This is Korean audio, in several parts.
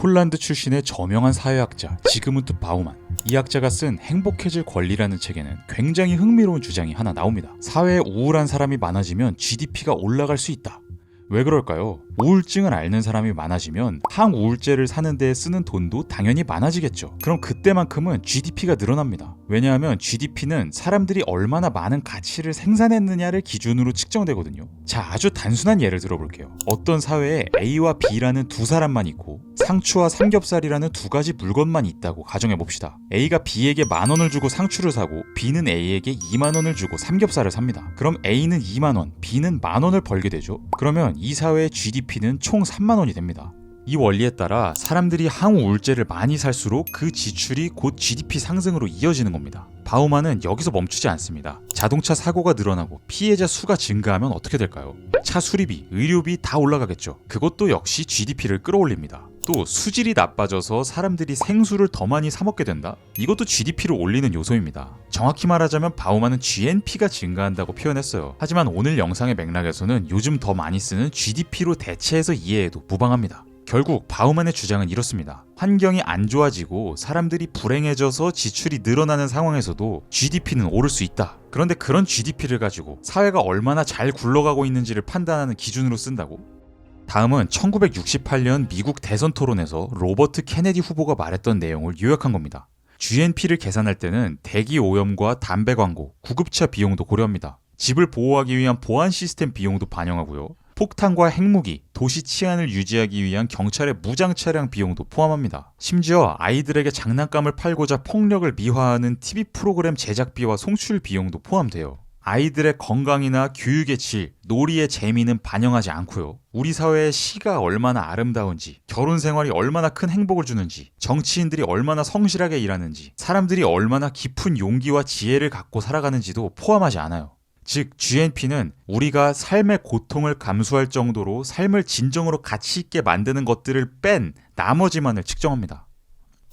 폴란드 출신의 저명한 사회학자 지그문트 바우만. 이 학자가 쓴 행복해질 권리라는 책에는 굉장히 흥미로운 주장이 하나 나옵니다. 사회에 우울한 사람이 많아지면 GDP가 올라갈 수 있다. 왜 그럴까요? 우울증을 앓는 사람이 많아지면 항우울제를 사는 데 쓰는 돈도 당연히 많아지겠죠. 그럼 그때만큼은 GDP가 늘어납니다. 왜냐하면 GDP는 사람들이 얼마나 많은 가치를 생산했느냐를 기준으로 측정되거든요. 자, 아주 단순한 예를 들어볼게요. 어떤 사회에 A와 B라는 두 사람만 있고 상추와 삼겹살이라는 두 가지 물건만 있다고 가정해봅시다. A가 B에게 10,000원을 주고 상추를 사고 B는 A에게 20,000원을 주고 삼겹살을 삽니다. 그럼 A는 20,000원, B는 10,000원을 벌게 되죠. 그러면 이 사회의 GDP는 총 30,000원이 됩니다. 이 원리에 따라 사람들이 항우울제를 많이 살수록 그 지출이 곧 GDP 상승으로 이어지는 겁니다. 바우만은 여기서 멈추지 않습니다. 자동차 사고가 늘어나고 피해자 수가 증가하면 어떻게 될까요? 차 수리비, 의료비 다 올라가겠죠. 그것도 역시 GDP를 끌어올립니다. 또 수질이 나빠져서 사람들이 생수를 더 많이 사 먹게 된다? 이것도 GDP를 올리는 요소입니다. 정확히 말하자면 바우만은 GNP가 증가한다고 표현했어요. 하지만 오늘 영상의 맥락에서는 요즘 더 많이 쓰는 GDP로 대체해서 이해해도 무방합니다. 결국 바우만의 주장은 이렇습니다. 환경이 안 좋아지고 사람들이 불행해져서 지출이 늘어나는 상황에서도 GDP는 오를 수 있다. 그런데 그런 GDP를 가지고 사회가 얼마나 잘 굴러가고 있는지를 판단하는 기준으로 쓴다고? 다음은 1968년 미국 대선 토론에서 로버트 케네디 후보가 말했던 내용을 요약한 겁니다. GNP를 계산할 때는 대기 오염과 담배 광고, 구급차 비용도 고려합니다. 집을 보호하기 위한 보안 시스템 비용도 반영하고요. 폭탄과 핵무기, 도시 치안을 유지하기 위한 경찰의 무장 차량 비용도 포함합니다. 심지어 아이들에게 장난감을 팔고자 폭력을 미화하는 TV 프로그램 제작비와 송출 비용도 포함돼요. 아이들의 건강이나 교육의 질, 놀이의 재미는 반영하지 않고요. 우리 사회의 시가 얼마나 아름다운지, 결혼 생활이 얼마나 큰 행복을 주는지, 정치인들이 얼마나 성실하게 일하는지, 사람들이 얼마나 깊은 용기와 지혜를 갖고 살아가는지도 포함하지 않아요. 즉 GNP는 우리가 삶의 고통을 감수할 정도로 삶을 진정으로 가치 있게 만드는 것들을 뺀 나머지만을 측정합니다.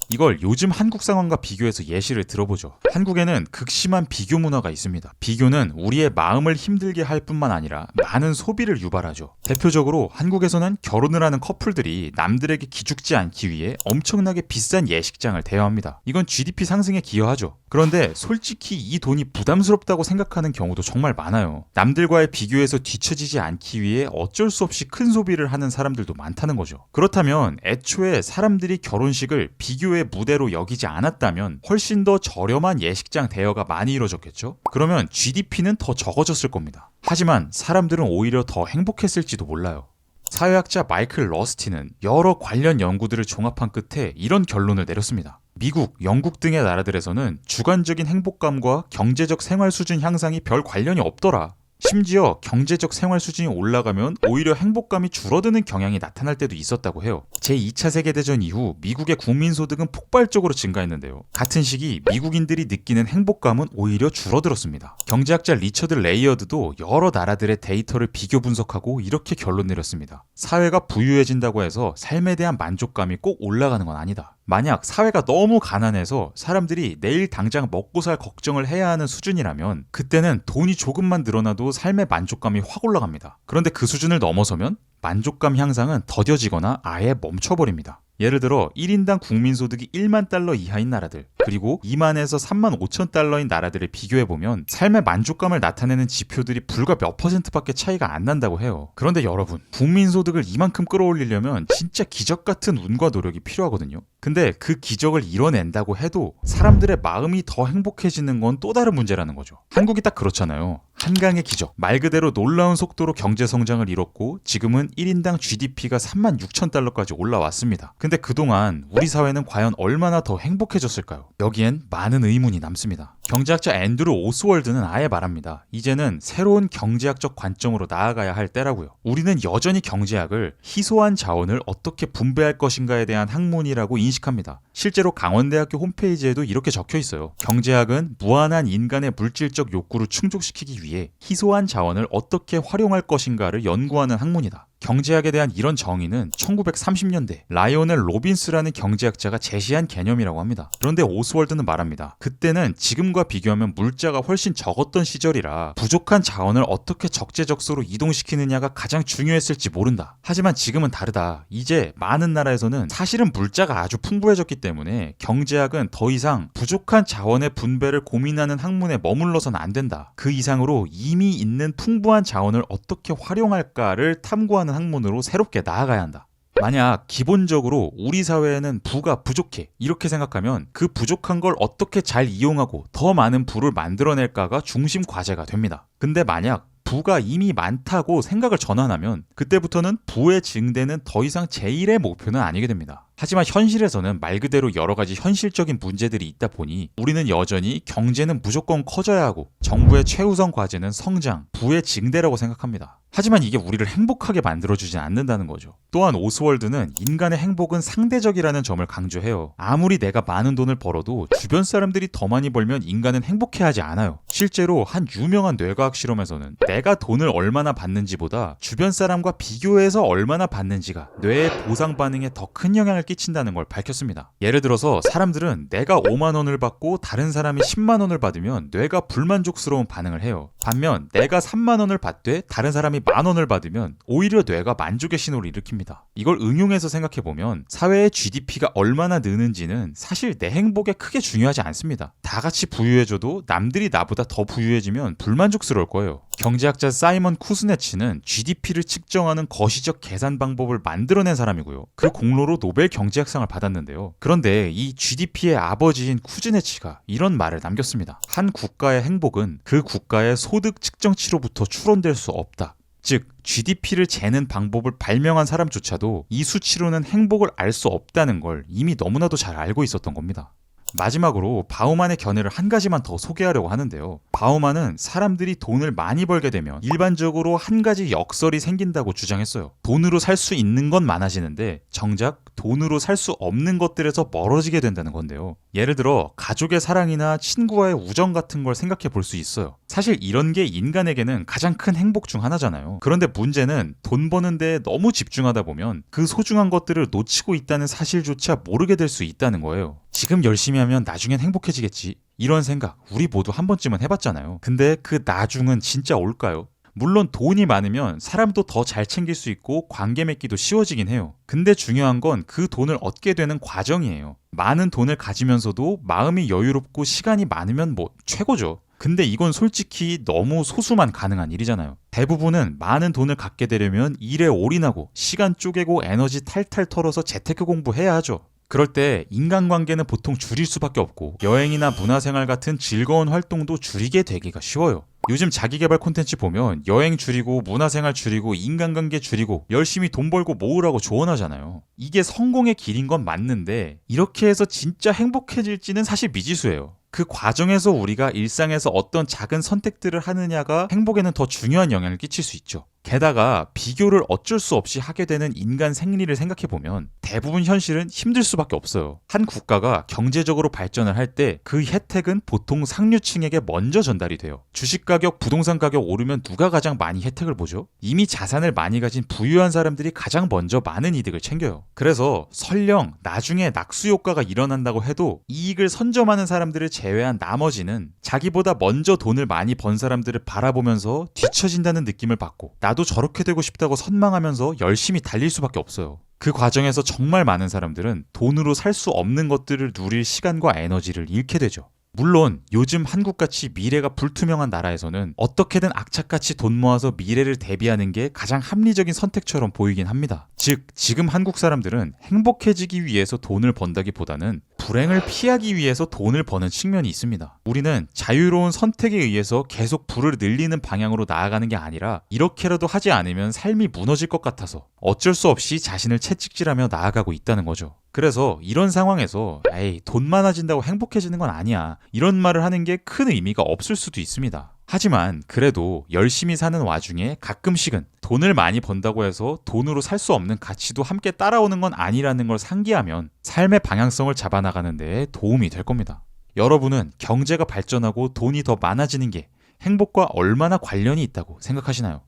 이걸 요즘 한국 상황과 비교해서 예시를 들어보죠. 한국에는 극심한 비교 문화가 있습니다. 비교는 우리의 마음을 힘들게 할 뿐만 아니라 많은 소비를 유발하죠. 대표적으로 한국에서는 결혼을 하는 커플들이 남들에게 기죽지 않기 위해 엄청나게 비싼 예식장을 대여합니다. 이건 GDP 상승에 기여하죠. 그런데 솔직히 이 돈이 부담스럽다고 생각하는 경우도 정말 많아요. 남들과의 비교에서 뒤처지지 않기 위해 어쩔 수 없이 큰 소비를 하는 사람들도 많다는 거죠. 그렇다면 애초에 사람들이 결혼식을 비교의 무대로 여기지 않았다면 훨씬 더 저렴한 예식장 대여가 많이 이루어졌겠죠? 그러면 GDP는 더 적어졌을 겁니다. 하지만 사람들은 오히려 더 행복했을지도 몰라요. 사회학자 마이클 러스티는 여러 관련 연구들을 종합한 끝에 이런 결론을 내렸습니다. 미국, 영국 등의 나라들에서는 주관적인 행복감과 경제적 생활 수준 향상이 별 관련이 없더라. 심지어 경제적 생활 수준이 올라가면 오히려 행복감이 줄어드는 경향이 나타날 때도 있었다고 해요. 제2차 세계대전 이후 미국의 국민소득은 폭발적으로 증가했는데요. 같은 시기 미국인들이 느끼는 행복감은 오히려 줄어들었습니다. 경제학자 리처드 레이어드도 여러 나라들의 데이터를 비교 분석하고 이렇게 결론 내렸습니다. 사회가 부유해진다고 해서 삶에 대한 만족감이 꼭 올라가는 건 아니다. 만약 사회가 너무 가난해서 사람들이 내일 당장 먹고 살 걱정을 해야 하는 수준이라면 그때는 돈이 조금만 늘어나도 삶의 만족감이 확 올라갑니다. 그런데 그 수준을 넘어서면 만족감 향상은 더뎌지거나 아예 멈춰버립니다. 예를 들어 1인당 국민소득이 1만 달러 이하인 나라들, 그리고 2만에서 3만 5천 달러인 나라들을 비교해보면 삶의 만족감을 나타내는 지표들이 불과 몇 %밖에 차이가 안 난다고 해요. 그런데 여러분, 국민소득을 이만큼 끌어올리려면 진짜 기적 같은 운과 노력이 필요하거든요. 근데 그 기적을 이뤄낸다고 해도 사람들의 마음이 더 행복해지는 건 또 다른 문제라는 거죠. 한국이 딱 그렇잖아요. 한강의 기적, 말 그대로 놀라운 속도로 경제 성장을 이뤘고 지금은 1인당 GDP가 3만 6천 달러까지 올라왔습니다. 근데 그동안 우리 사회는 과연 얼마나 더 행복해졌을까요? 여기엔 많은 의문이 남습니다. 경제학자 앤드루 오스월드는 아예 말합니다. 이제는 새로운 경제학적 관점으로 나아가야 할 때라고요. 우리는 여전히 경제학을 희소한 자원을 어떻게 분배할 것인가에 대한 학문이라고 인식합니다. 실제로 강원대학교 홈페이지에도 이렇게 적혀 있어요. 경제학은 무한한 인간의 물질적 욕구를 충족시키기 위해 희소한 자원을 어떻게 활용할 것인가를 연구하는 학문이다. 경제학에 대한 이런 정의는 1930년대 라이오넬 로빈스라는 경제학자가 제시한 개념이라고 합니다. 그런데 오스월드는 말합니다. 그때는 지금과 비교하면 물자가 훨씬 적었던 시절이라 부족한 자원을 어떻게 적재적소로 이동시키느냐가 가장 중요했을지 모른다. 하지만 지금은 다르다. 이제 많은 나라에서는 사실은 물자가 아주 풍부해졌기 때문에 경제학은 더 이상 부족한 자원의 분배를 고민하는 학문에 머물러서는 안 된다. 그 이상으로 이미 있는 풍부한 자원을 어떻게 활용할까를 탐구하는 학문으로 새롭게 나아가야 한다. 만약 기본적으로 우리 사회에는 부가 부족해 이렇게 생각하면 그 부족한 걸 어떻게 잘 이용하고 더 많은 부를 만들어낼까가 중심 과제가 됩니다. 근데 만약 부가 이미 많다고 생각을 전환하면 그때부터는 부의 증대는 더 이상 제1의 목표는 아니게 됩니다. 하지만 현실에서는 말 그대로 여러 가지 현실적인 문제들이 있다 보니 우리는 여전히 경제는 무조건 커져야 하고 정부의 최우선 과제는 성장, 부의 증대라고 생각합니다. 하지만 이게 우리를 행복하게 만들어주진 않는다는 거죠. 또한 오스월드는 인간의 행복은 상대적이라는 점을 강조해요. 아무리 내가 많은 돈을 벌어도 주변 사람들이 더 많이 벌면 인간은 행복해하지 않아요. 실제로 한 유명한 뇌과학 실험에서는 내가 돈을 얼마나 받는지보다 주변 사람과 비교해서 얼마나 받는지가 뇌의 보상 반응에 더 큰 영향을 끼친다는 걸 밝혔습니다. 예를 들어서 사람들은 내가 5만 원을 받고 다른 사람이 10만 원을 받으면 뇌가 불만족스러운 반응을 해요. 반면 내가 3만 원을 받되 다른 사람이 만 원을 받으면 오히려 뇌가 만족의 신호를 일으킵니다. 이걸 응용해서 생각해보면 사회의 GDP가 얼마나 느는지는 사실 내 행복에 크게 중요하지 않습니다. 다 같이 부유해져도 남들이 나보다 더 부유해지면 불만족스러울 거예요. 경제학자 사이먼 쿠스네치는 GDP를 측정하는 거시적 계산 방법을 만들어낸 사람이고요. 그 공로로 노벨 경제학상을 받았는데요. 그런데 이 GDP의 아버지인 쿠즈네치가 이런 말을 남겼습니다. 한 국가의 행복은 그 국가의 소득 측정치로부터 추론될 수 없다. 즉 GDP를 재는 방법을 발명한 사람조차도 이 수치로는 행복을 알 수 없다는 걸 이미 너무나도 잘 알고 있었던 겁니다. 마지막으로 바우만의 견해를 한 가지만 더 소개하려고 하는데요. 바우만은 사람들이 돈을 많이 벌게 되면 일반적으로 한 가지 역설이 생긴다고 주장했어요. 돈으로 살 수 있는 건 많아지는데 정작 돈으로 살 수 없는 것들에서 멀어지게 된다는 건데요. 예를 들어 가족의 사랑이나 친구와의 우정 같은 걸 생각해 볼 수 있어요. 사실 이런 게 인간에게는 가장 큰 행복 중 하나잖아요. 그런데 문제는 돈 버는 데에 너무 집중하다 보면 그 소중한 것들을 놓치고 있다는 사실조차 모르게 될 수 있다는 거예요. 지금 열심히 하면 나중엔 행복해지겠지. 이런 생각 우리 모두 한 번쯤은 해봤잖아요. 근데 그 나중은 진짜 올까요? 물론 돈이 많으면 사람도 더 잘 챙길 수 있고 관계 맺기도 쉬워지긴 해요. 근데 중요한 건 그 돈을 얻게 되는 과정이에요. 많은 돈을 가지면서도 마음이 여유롭고 시간이 많으면 뭐 최고죠. 근데 이건 솔직히 너무 소수만 가능한 일이잖아요. 대부분은 많은 돈을 갖게 되려면 일에 올인하고 시간 쪼개고 에너지 탈탈 털어서 재테크 공부해야 하죠. 그럴 때 인간관계는 보통 줄일 수밖에 없고 여행이나 문화생활 같은 즐거운 활동도 줄이게 되기가 쉬워요. 요즘 자기계발 콘텐츠 보면 여행 줄이고 문화생활 줄이고 인간관계 줄이고 열심히 돈 벌고 모으라고 조언하잖아요. 이게 성공의 길인 건 맞는데 이렇게 해서 진짜 행복해질지는 사실 미지수예요. 그 과정에서 우리가 일상에서 어떤 작은 선택들을 하느냐가 행복에는 더 중요한 영향을 끼칠 수 있죠. 게다가 비교를 어쩔 수 없이 하게 되는 인간 생리를 생각해보면 대부분 현실은 힘들 수밖에 없어요. 한 국가가 경제적으로 발전을 할 때 그 혜택은 보통 상류층에게 먼저 전달이 돼요. 주식 가격, 부동산 가격 오르면 누가 가장 많이 혜택을 보죠? 이미 자산을 많이 가진 부유한 사람들이 가장 먼저 많은 이득을 챙겨요. 그래서 설령 나중에 낙수 효과가 일어난다고 해도 이익을 선점하는 사람들을 제외한 나머지는 자기보다 먼저 돈을 많이 번 사람들을 바라보면서 뒤처진다는 느낌을 받고 나도 저렇게 되고 싶다고 선망하면서 열심히 달릴 수밖에 없어요. 그 과정에서 정말 많은 사람들은 돈으로 살 수 없는 것들을 누릴 시간과 에너지를 잃게 되죠. 물론 요즘 한국같이 미래가 불투명한 나라에서는 어떻게든 악착같이 돈 모아서 미래를 대비하는 게 가장 합리적인 선택처럼 보이긴 합니다. 즉 지금 한국 사람들은 행복해지기 위해서 돈을 번다기보다는 불행을 피하기 위해서 돈을 버는 측면이 있습니다. 우리는 자유로운 선택에 의해서 계속 부를 늘리는 방향으로 나아가는 게 아니라 이렇게라도 하지 않으면 삶이 무너질 것 같아서 어쩔 수 없이 자신을 채찍질하며 나아가고 있다는 거죠. 그래서 이런 상황에서 에이 돈 많아진다고 행복해지는 건 아니야 이런 말을 하는 게 큰 의미가 없을 수도 있습니다. 하지만 그래도 열심히 사는 와중에 가끔씩은 돈을 많이 번다고 해서 돈으로 살 수 없는 가치도 함께 따라오는 건 아니라는 걸 상기하면 삶의 방향성을 잡아나가는 데 도움이 될 겁니다. 여러분은 경제가 발전하고 돈이 더 많아지는 게 행복과 얼마나 관련이 있다고 생각하시나요?